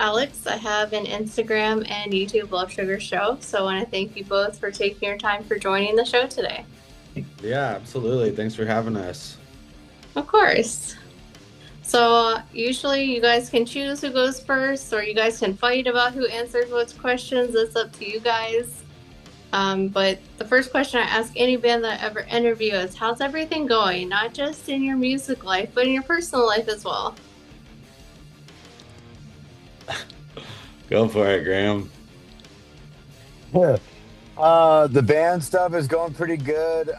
Alex. I have an Instagram and YouTube Love Sugar show, so I want to thank you both for taking your time for joining the show today. Yeah, absolutely. Thanks for having us. Of course. So, usually you guys can choose who goes first, or you guys can fight about who answers what questions. It's up to you guys. But the first question I ask any band that I ever interview is, how's everything going? Not just in your music life, but in your personal life as well. Go for it, Graham. Yeah. The band stuff is going pretty good.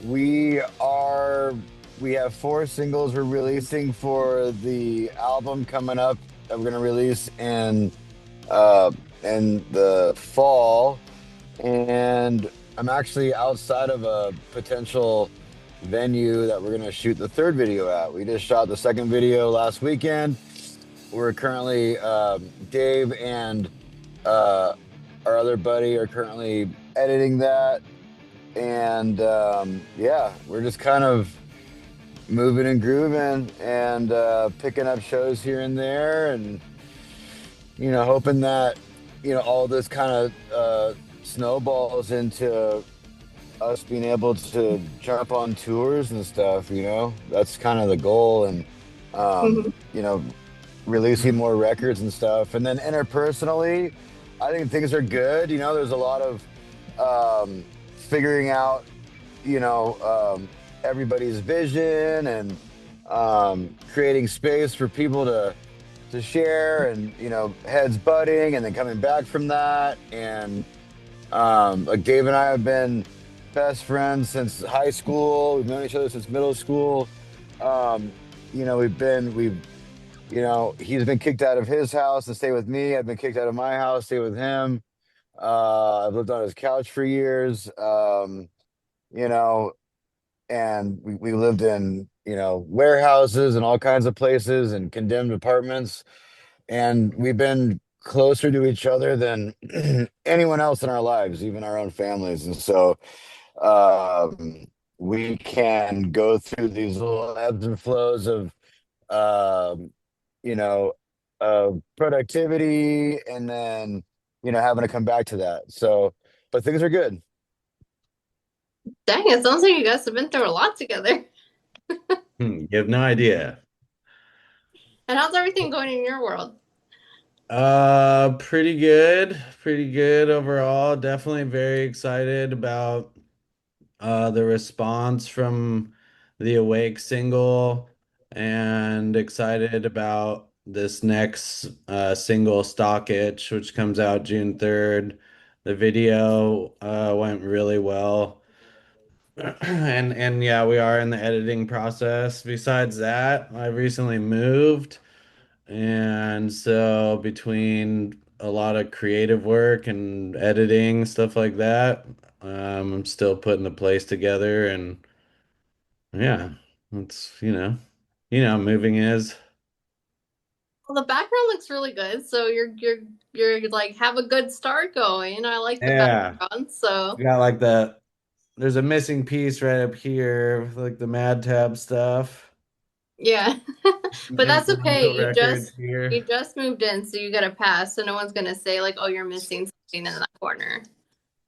We are we have four singles we're releasing for the album coming up that we're gonna release uh in the fall. And I'm actually outside of a potential venue that we're gonna shoot the third video at. We just shot the second video last weekend. We're currently Dave and uh our other buddy are currently editing that, and yeah, we're just kind of moving and grooving and picking up shows here and there, and hoping that all this kind of snowballs into us being able to jump on tours and stuff. That's kind of the goal. And um Mhm. you know releasing more records and stuff. And then interpersonally, I think things are good. There's a lot of figuring out, everybody's vision, and creating space for people to share, and heads butting and then coming back from that. And like Dave and I have been best friends since high school. We've known each other since middle school. Um, he's been kicked out of his house to stay with me. I've been kicked out of my house, stay with him. I've lived on his couch for years. You know, and we lived in, warehouses and all kinds of places and condemned apartments. And we've been closer to each other than anyone else in our lives, even our own families. And so we can go through these little ebbs and flows of um, you know, productivity, and then, having to come back to that. So, but things are good. Dang, it sounds like you guys have been through a lot together. You have no idea. And how's everything going in your world? Pretty good. Pretty good overall. Definitely very excited about the response from the Awake single and excited about this next single Stock Itch, which comes out June 3rd. The video went really well. And yeah, we are in the editing process. Besides that, I recently moved, and so between a lot of creative work and editing, stuff like that, I'm still putting the place together, and yeah, it's moving is. Well, the background looks really good, so you're like have a good start going. I like the Yeah, background, so got like there's a missing piece right up here with like the Mad Tab stuff. yeah. Some But that's okay. influential records You here. just moved in, so you get a pass, so no one's gonna say like, "Oh, you're missing something in that corner."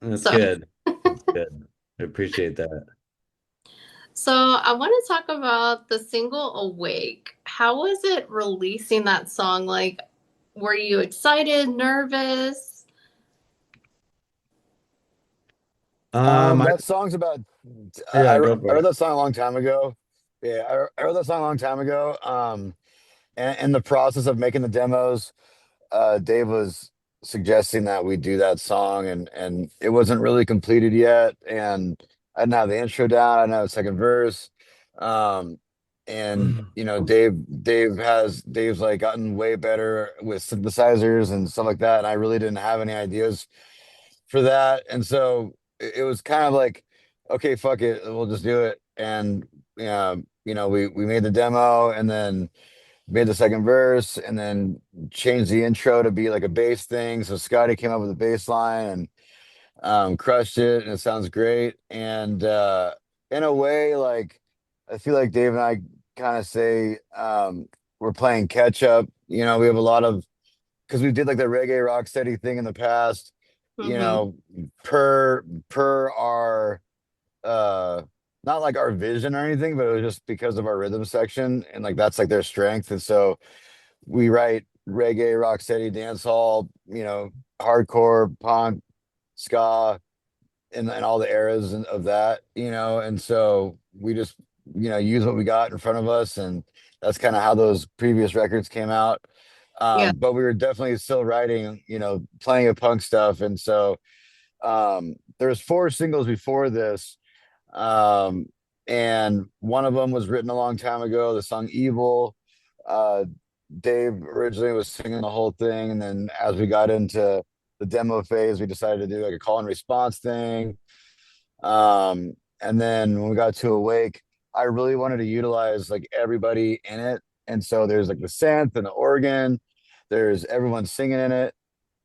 That's So, good. That's good. I appreciate that. so I want to talk about the single "Awake." How was it releasing that song? Like, were you excited, nervous? Um, I, That song's about. yeah, go I for wrote it. that song a long time ago. Yeah, I wrote that song a long time ago. And in the process of making the demos, Dave was suggesting that we do that song, and it wasn't really completed yet, and I didn't have the intro down, I didn't have the second verse. um and Dave's like gotten way better with synthesizers and stuff like that, and I really didn't have any ideas for that. And so it was kind of like, okay, fuck it, we'll just do it. And we made the demo, and then made the second verse, and then changed the intro to be like a bass thing. So Scotty came up with a bass line, and crushed it, and it sounds great. And in a way, like, I feel like Dave and I kind of say, we're playing catch up. We have a lot of because we did like the reggae rock steady thing in the past. You Mm-hmm. know, per our uh not like our vision or anything, but it was just because of our rhythm section and like that's like their strength. And so we write reggae, rock steady, dance hall, hardcore, punk, ska, and all the eras of that, and so we just use what we got in front of us, and that's kind of how those previous records came out. Yeah. But we were definitely still writing, plenty of punk stuff, and so there's four singles before this, um, and one of them was written a long time ago, the song Evil. Uh, Dave originally was singing the whole thing, and then as we got into the demo phase, we decided to do like a call and response thing. And then when we got to Awake, I really wanted to utilize like everybody in it. And so there's like the synth and the organ, there's everyone singing in it.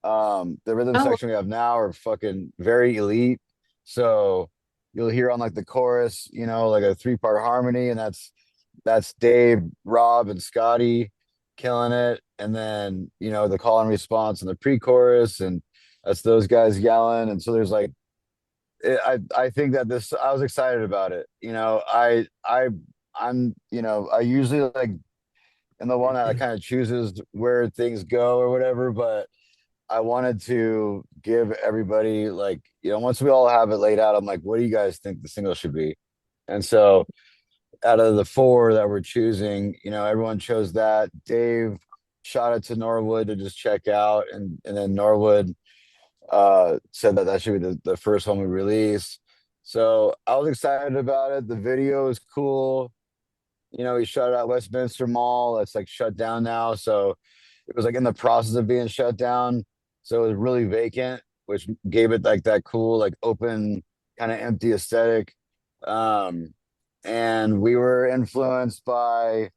The rhythm Oh, section we have now are fucking very elite. So you'll hear on like the chorus, like a three-part harmony, and that's Dave, Rob, and Scotty killing it. And then, the call and response and the pre-chorus, and that's those guys yelling. And so there's like I think that this I was excited about it. I usually like am the one that kind of chooses where things go or whatever, but I wanted to give everybody like, once we all have it laid out, I'm like, what do you guys think the single should be? And so out of the four that we're choosing, everyone chose that. Dave shot it to Norwood to just check out, and then Norwood said that that should be the first one we release. So I was excited about it. The video is cool. We shot it at Westminster Mall. It's like shut down now. So it was like in the process of being shut down. So it was really vacant, which gave it like that cool, like open, kind of empty aesthetic. Um, and we were influenced by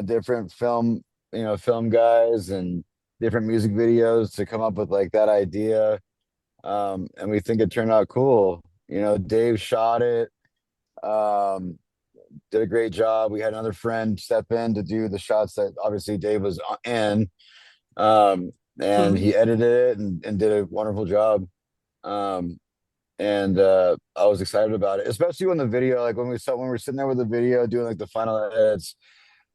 different film guys and different music videos to come up with like that idea. And we think it turned out cool. Dave shot it, um, did a great job. We had another friend step in to do the shots that obviously Dave was in. Um, and hmm. he edited it and did a wonderful job. Um, and I was excited about it, especially when the video, like when we were sitting there with the video doing like the final edits,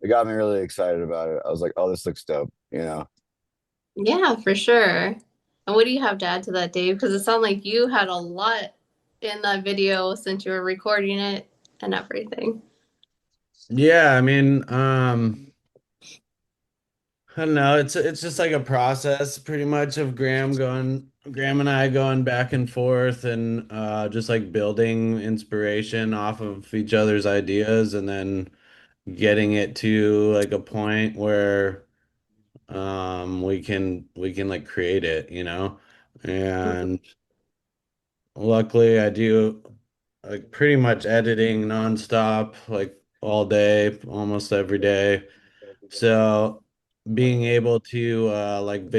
it got me really excited about it. I was like, oh, this looks dope. Yeah, for sure. And what do you have to add to that, Dave? Because it sounded like you had a lot in that video since you were recording it and everything. Yeah, I mean, I don't know. It's just like a process pretty much of Graham and I going back and forth and just like building inspiration off of each other's ideas and then getting it to like a point where we can like create it, you know? Mhm. And luckily I do like pretty much editing nonstop, like all day, almost every day. So being able to like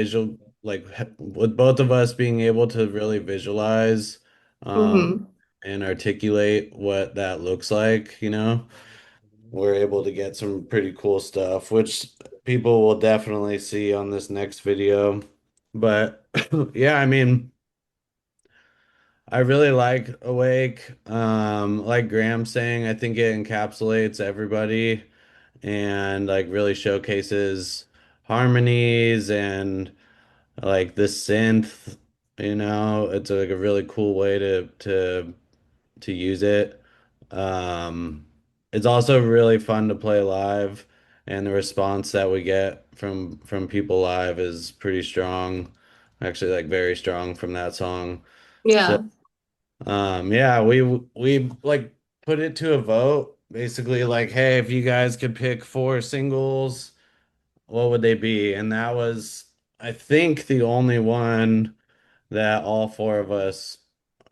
with both of us being able to really visualize um Mhm. and articulate what that looks like, we're able to get some pretty cool stuff, which people will definitely see on this next video. But yeah, I mean, I really like Awake. Like Graham saying, I think it encapsulates everybody and like really showcases harmonies and like the synth, it's like a really cool way to use it. Um, it's also really fun to play live, and the response that we get from people live is pretty strong. Actually, like very strong from that song. So, Yeah. yeah, we like put it to a vote, basically like, hey, if you guys could pick four singles, what would they be? And that was, I think, the only one that all four of us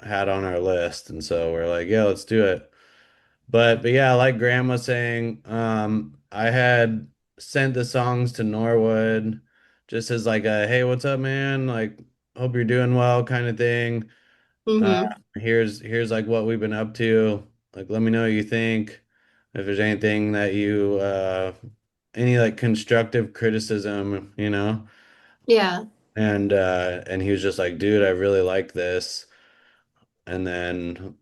had on our list. And so we're like, yeah, let's do it. But yeah, like Graham was saying, I had sent the songs to Norwood just as like a, hey, what's up, man? Like, hope you're doing well kind of thing. Uh, Mhm. here's like what we've been up to. Like, let me know what you think. if there's anything that you any like constructive criticism, you know. Yeah. And he was just like, dude, I really like this. And then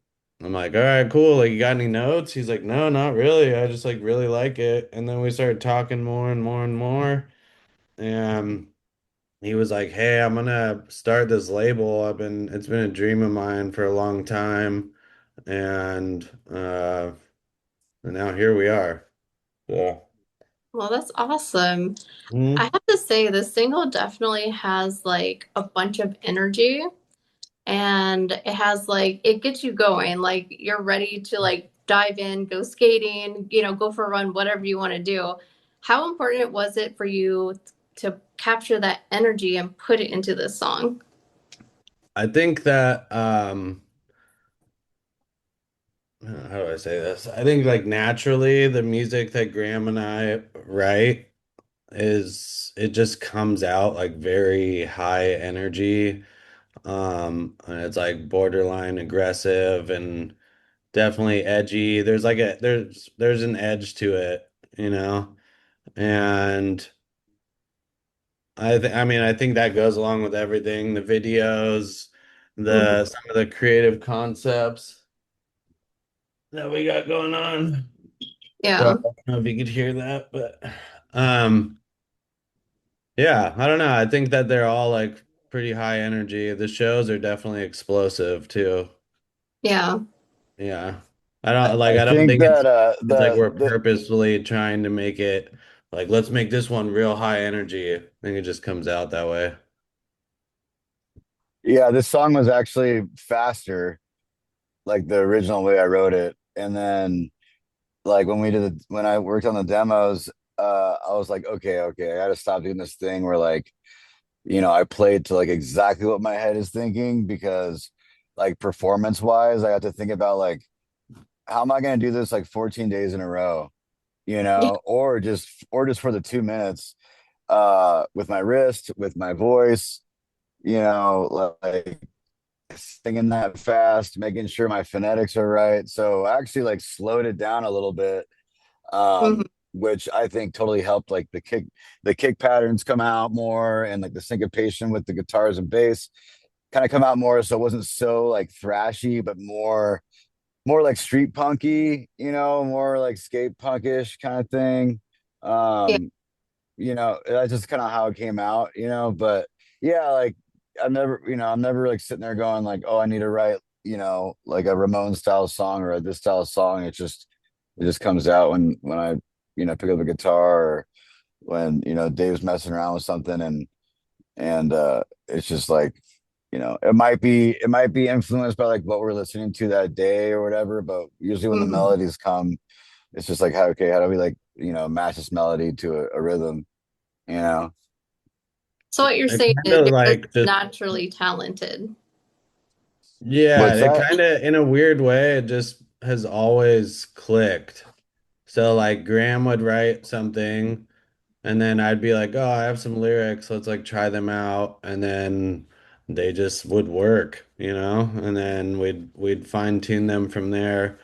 I'm like, all right, cool. Like, you got any notes? He's like, no, not really. I just like really like it. And then we started talking more and more and more. And he was like, hey, I'm gonna start this label. It's been a dream of mine for a long time. And and now here we are. Yeah. Well, that's awesome. I Mhm. have to say, the single definitely has like a bunch of energy and it has like, it gets you going. Like, you're ready to like dive in, go skating, go for a run, whatever you want to do. How important was it for you to capture that energy and put it into this song? I think that how do I say this? I think like naturally the music that Graham and I write is it just comes out like very high energy. And it's like borderline aggressive and definitely edgy. There's an edge to it, you know? And I mean I think that goes along with everything, the videos, Mhm. the some of the creative concepts that we got going on. So I Yeah. don't know if you could hear that, but um yeah, I don't know. I think that they're all like pretty high energy. The shows are definitely explosive too. Yeah. Yeah. I I don't think think that it's like we're purposefully trying to make it like let's make this one real high energy. I think it just comes out that way. yeah, this song was actually faster, like the original way I wrote it. And then like when I worked on the demos, I was like, okay, I gotta stop doing this thing where like, I played to like exactly what my head is thinking because like performance wise, I have to think about like how am I gonna do this like 14 days in a row, Yeah. or just for the 2 minutes with my wrist, with my voice, like singing that fast, making sure my phonetics are right. So I actually like slowed it down a little bit, Mhm. which I think totally helped like the kick patterns come out more and like the syncopation with the guitars and bass kind of come out more. So it wasn't so like thrashy, but more like street punky, more like skate punkish kind of thing. Yeah. Um, that's just kind of how it came out, but yeah, like I'm never like sitting there going like, oh, I need to write, like a Ramon style song or a this style song. It just comes out when I, pick up a guitar or when, Dave's messing around with something and it's just like, it might be influenced by like what we're listening to that day or whatever, but usually when the Mhm. melodies come, it's just like, how do we like, match this melody to a rhythm, you know? So what you're It saying kind is of you're just like just naturally talented. yeah, What's it that? kind of in a weird way it just has always clicked. So like Graham would write something and then I'd be like, "Oh, I have some lyrics. Let's like try them out." And then they just would work, you know? And then we'd fine tune them from there.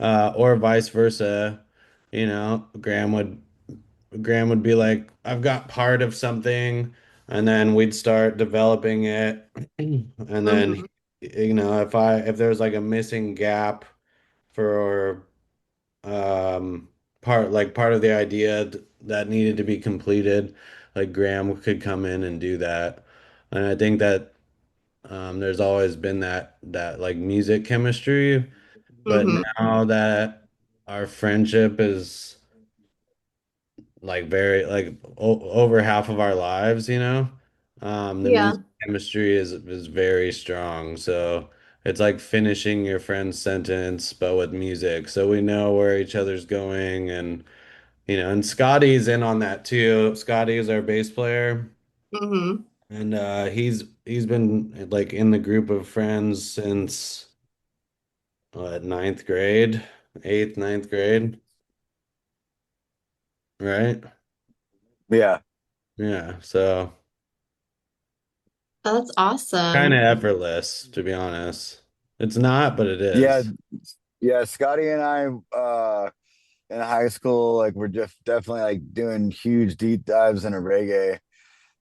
Or vice versa. You know, Graham would be like, "I've got part of something." And then we'd start developing it. And then Hmm. if there's like a missing gap for part of the idea that needed to be completed, like Graham could come in and do that. And I think that there's always been that like music chemistry, but Hmm. now that our friendship is like very like o over half of our lives, the Yeah. music chemistry is very strong. So it's like finishing your friend's sentence, but with music. So we know where each other's going and Scotty's in on that too. Scotty is our bass player, Hmm. and he's been like in the group of friends since ninth grade, eighth, ninth grade, right? Yeah. Yeah, so That's kind awesome. of effortless, to be honest. It's not, but it Yeah. is. Yeah. Scotty and I, in high school, like we're just definitely like doing huge deep dives into reggae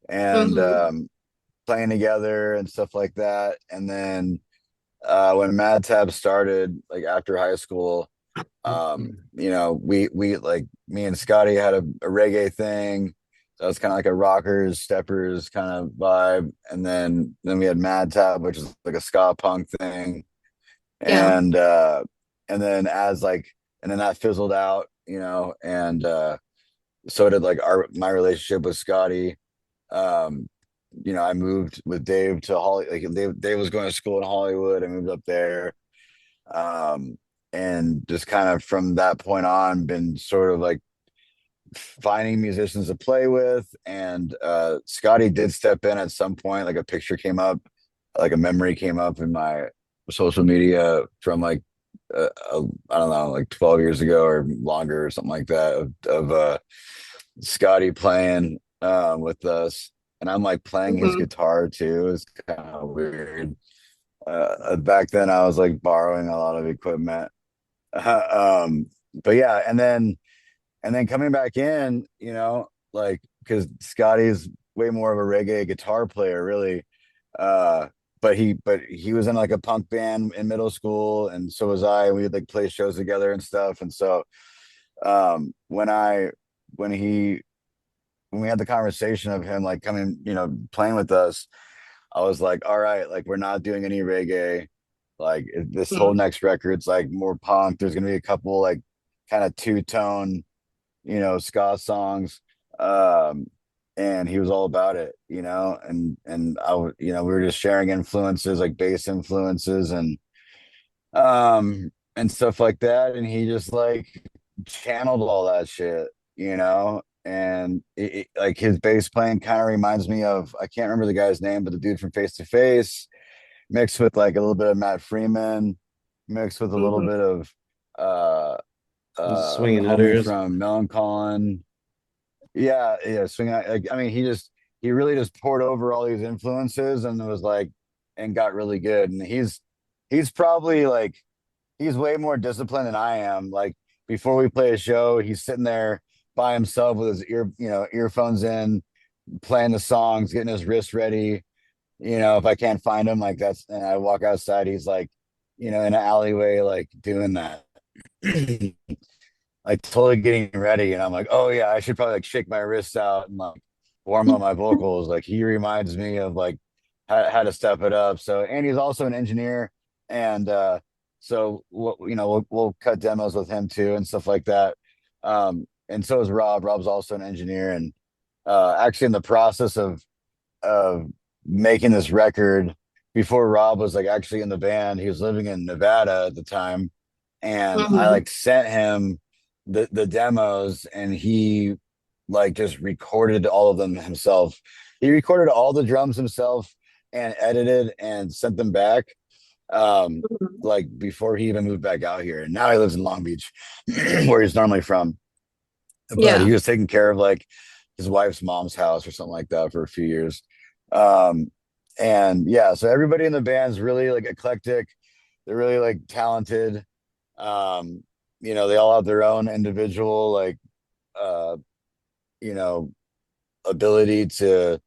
and Mm-hmm. playing together and stuff like that. And then when Mad Tab started, like after high school, we like me and Scotty had a reggae thing. So it's kind of like a rockers, steppers kind of vibe. And then we had Mad Tab, which is like a ska punk thing. Yeah. And and then as like and then that fizzled out, and so did like our my relationship with Scotty. Um, I moved with Dave to Holly. Like Dave was going to school in Hollywood. I moved up there, um, and just kind of from that point on, been sort of like finding musicians to play with. And Scotty did step in at some point. Like a picture came up, like a memory came up in my social media from like I don't know, like 12 years ago or longer or something like that of Scotty playing with us, and I'm like playing his Mm-hmm. guitar too. It's kind of weird. Back then, I was like borrowing a lot of equipment. Um, but yeah, and then coming back in, like because Scotty's way more of a reggae guitar player, really. Uh, but he was in like a punk band in middle school, and so was I. We would like play shows together and stuff. And so when I when he when we had the conversation of him like coming, playing with us, I was like, all right, like we're not doing any reggae. Like this whole next record's like more punk. There's gonna be a couple like kind of two-tone, ska songs. Um, and he was all about it, and we were just sharing influences like bass influences and stuff like that. And he just like channeled all that shit, and like his bass playing kind of reminds me of, I can't remember the guy's name, but the dude from Face to Face, mixed with like a little bit of Matt Freeman, mixed with a little Mm-hmm. bit of uh Swinging homie utters. from Melancholy. Yeah, yeah, swing. Like, I mean, he really just poured over all these influences and was like, and got really good. And he's probably like he's way more disciplined than I am. Like before we play a show, he's sitting there by himself with his earphones in, playing the songs, getting his wrist ready. If I can't find him, like and I walk outside, he's like, in an alleyway, like doing that. Like totally getting ready, and I'm like, oh yeah, I should probably like shake my wrists out and like warm up my vocals. Like he reminds me of like how to step it up. So, and he's also an engineer, and so we'll cut demos with him too and stuff like that. And so is Rob. Rob's also an engineer, and actually in the process of making this record, before Rob was like actually in the band, he was living in Nevada at the time, and I Mm-hmm. like sent him the demos, and he like just recorded all of them himself. He recorded all the drums himself and edited and sent them back, like before he even moved back out here. And now he lives in Long Beach, where he's normally from. But Yeah. he was taking care of like his wife's mom's house or something like that for a few years. Um, and yeah, so everybody in the band's really like eclectic. They're really like talented. Um, they all have their own individual like uh, you know, ability to,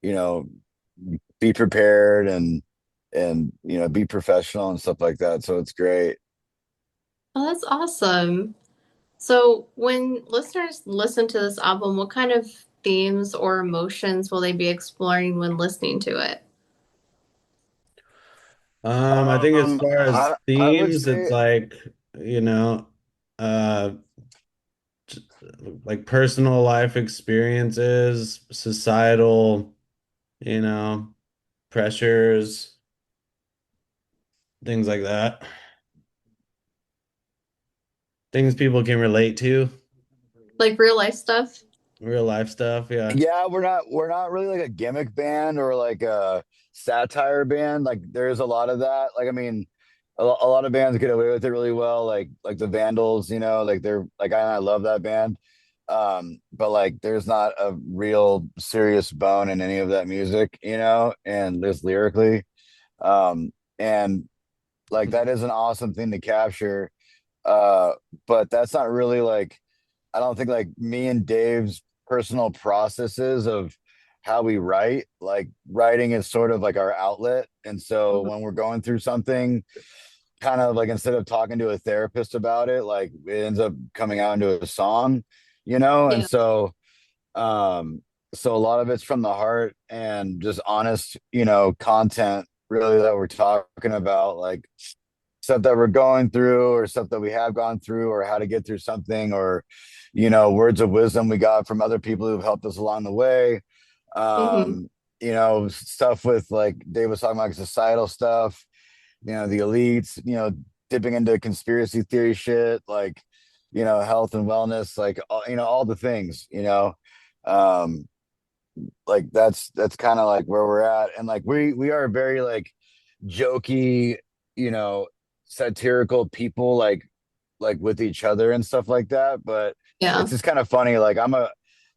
you know, be prepared and be professional and stuff like that. So it's great. Oh, that's awesome. So, when listeners listen to this album, what kind of themes or emotions will they be exploring when listening to it? I think as far as I would themes, it's say like, you know, uh like personal life experiences, societal, you know, pressures, things like that. Things people can relate to, Like real life stuff? real life stuff, yeah. yeah, we're not really like a gimmick band or like a satire band. Like there's a lot of that. Like I mean, a lot of bands get away with it really well. Like the Vandals, like they're like I love that band. But like there's not a real serious bone in any of that music, and there's lyrically. And like that is an awesome thing to capture. Uh, but that's not really like, I don't think like me and Dave's personal processes of how we write. Like writing is sort of like our outlet. And so Mhm. when we're going through something, kind of like instead of talking to a therapist about it, like it ends up coming out into a song, you know? And Yeah. um, so a lot of it's from the heart and just honest, content really that we're talking about, like stuff that we're going through or stuff that we have gone through or how to get through something or, words of wisdom we got from other people who've helped us along the way. Hmm. Um, stuff with like Dave was talking about societal stuff, the elites, dipping into conspiracy theory shit, like, health and wellness, like, all the things, um, like that's kind of like where we're at. And like, we are very like jokey, you know, satirical people, like with each other and stuff like that. But Yeah. it's just kind of funny. Like I've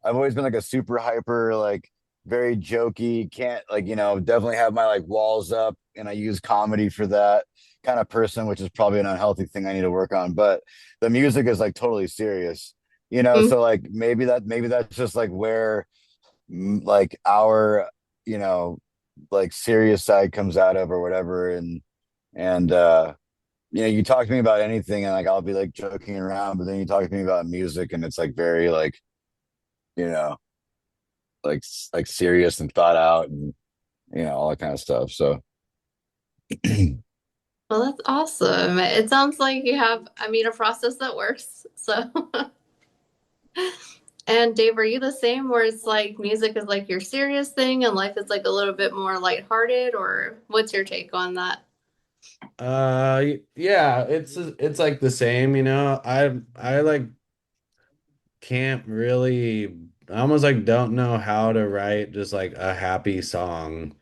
always been like a super hyper, like very jokey, can't like, definitely have my like walls up and I use comedy for that kind of person, which is probably an unhealthy thing I need to work on. But the music is like totally serious, Mhm. so like maybe that's just like where like our, you know, like serious side comes out of or whatever. And you talk to me about anything and like I'll be like joking around, but then you talk to me about music and it's like very like, you know, like serious and thought out and all that kind of stuff. So Well, that's awesome. It sounds like you have, I mean, a process that works. So, and Dave, are you the same where it's like music is like your serious thing and life is like a little bit more lighthearted, or what's your take on that? Yeah, it's like the same, I like can't really I almost like don't know how to write just like a happy song,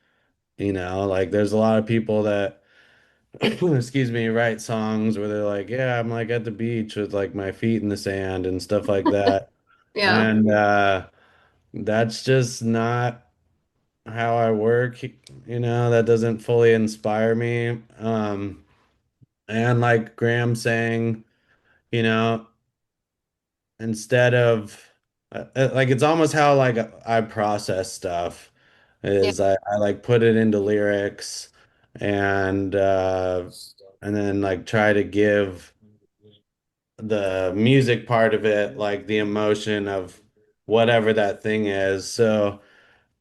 like there's a lot of people that excuse me, write songs where they're like, yeah, I'm like at the beach with like my feet in the sand and stuff like that. Yeah. And that's just not how I work, that doesn't fully inspire me. And like Graham saying, you know, instead of like it's almost how like I process stuff Yeah. is I like put it into lyrics and and then like try to give the music part of it like the emotion of whatever that thing is. So,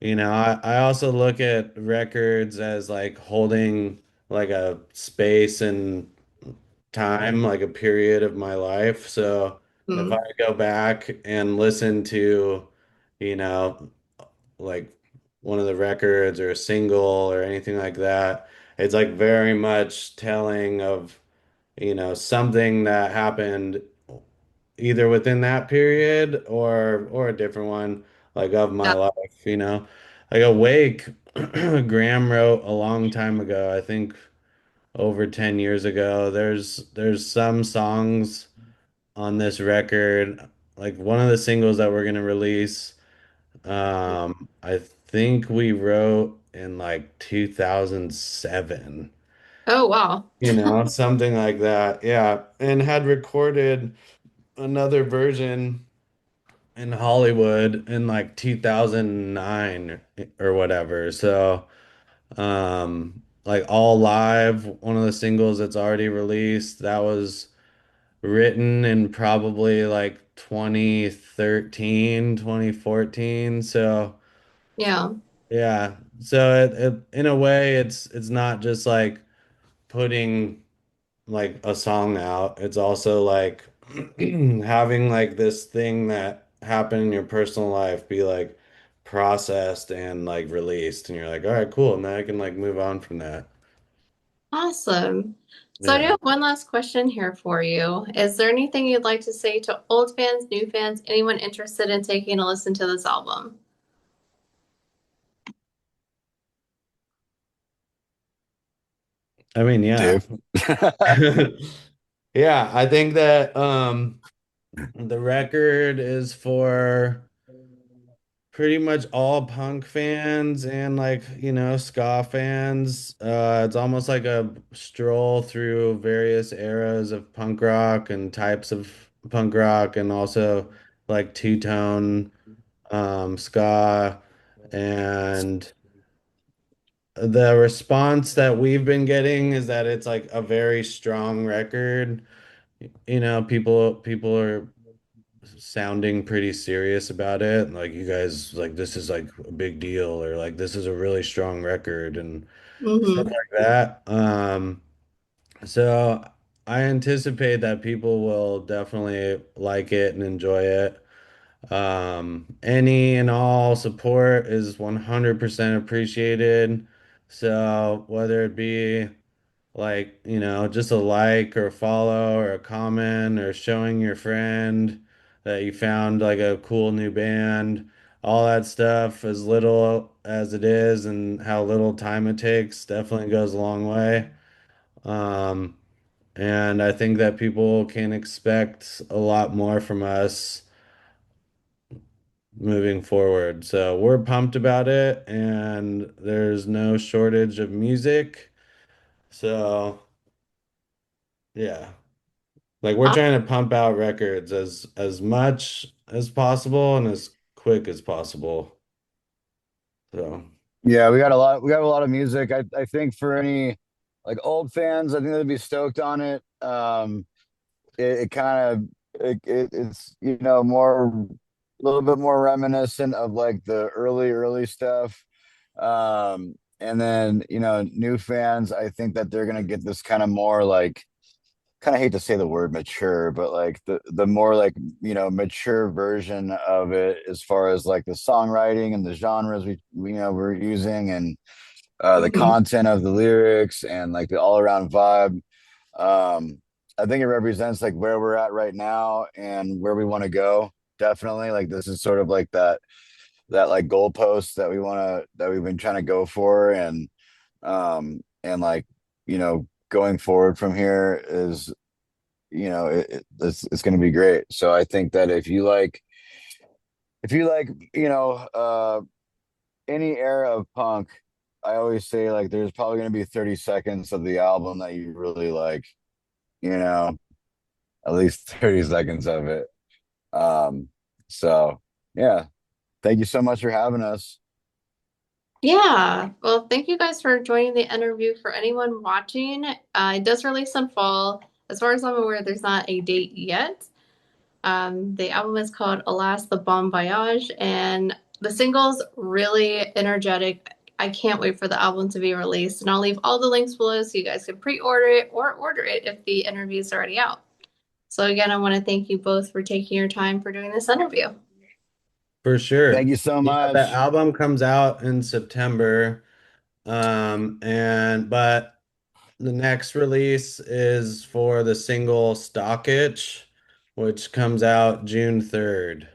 I also look at records as like holding like a space and time, like a period of my life. So if I Mm. go back and listen to, you know, like one of the records or a single or anything like that, it's like very much telling of, something that happened either within that period or a different one, like of my Yeah. life, Like Awake, Graham wrote a long time ago, I think over 10 years ago. There's some songs on this record, like one of the singles that we're gonna release. I think we wrote in like 2007, Oh, wow. something like that. Yeah, and had recorded another version in Hollywood in like 2009 or whatever. So, like All Live, one of the singles that's already released, that was written in probably like 2013, 2014. So, Yeah. yeah. So in a way it's not just like putting like a song out. It's also like having like this thing that happened in your personal life be like processed and like released and you're like, all right, cool. Now I can like move on from that. Awesome. So I do Yeah. have one last question here for you. Is there anything you'd like to say to old fans, new fans, anyone interested in taking a listen to this album? I mean, yeah. Dave. Yeah, I think that the record is for pretty much all punk fans and like, ska fans. It's almost like a stroll through various eras of punk rock and types of punk rock and also like two-tone ska. And the response that we've been getting is that it's like a very strong record. People are sounding pretty serious about it. Like you guys, like this is like a big deal, or like this is a really strong record and stuff Mm-hmm. like that. So I anticipate that people will definitely like it and enjoy it. Any and all support is 100% appreciated. So whether it be like, just a like or a follow or a comment or showing your friend that you found like a cool new band, all that stuff, as little as it is and how little time it takes, definitely goes a long way. Um, and I think that people can expect a lot more from us moving forward. So we're pumped about it, and there's no shortage of music. So yeah. Like we're trying to pump out records as much as possible and as quick as possible. So Yeah, we got a lot of music. I think for any like old fans, I think they'd be stoked on it. It kind of it's more a little bit more reminiscent of like the early stuff. And then new fans, I think that they're gonna get this kind of more like kind of hate to say the word mature, but like the more like mature version of it as far as like the songwriting and the genres we're using and the Mm-hmm. content of the lyrics and like the all around vibe. Um, I think it represents like where we're at right now and where we want to go. Definitely, like this is sort of like that like goalpost that we've been trying to go for, and like going forward from here is it's going to be great. So I think that if you like any era of punk, I always say like there's probably going to be 30 seconds of the album that you really like, you know, at least 30 seconds of it. Um, so yeah, thank you so much for having us. Yeah. Well, thank you guys for joining the interview. For anyone watching, it does release in fall. As far as I'm aware, there's not a date yet. The album is called Alas the Bon Voyage, and the single's really energetic. I can't wait for the album to be released, and I'll leave all the links below so you guys can pre-order it or order it if the interview is already out. So again, I want to thank you both for taking your time for doing this interview. for Thank sure. you so Yeah, the much. album comes out in September. And but the next release is for the single Stock Itch, which comes out June 3rd.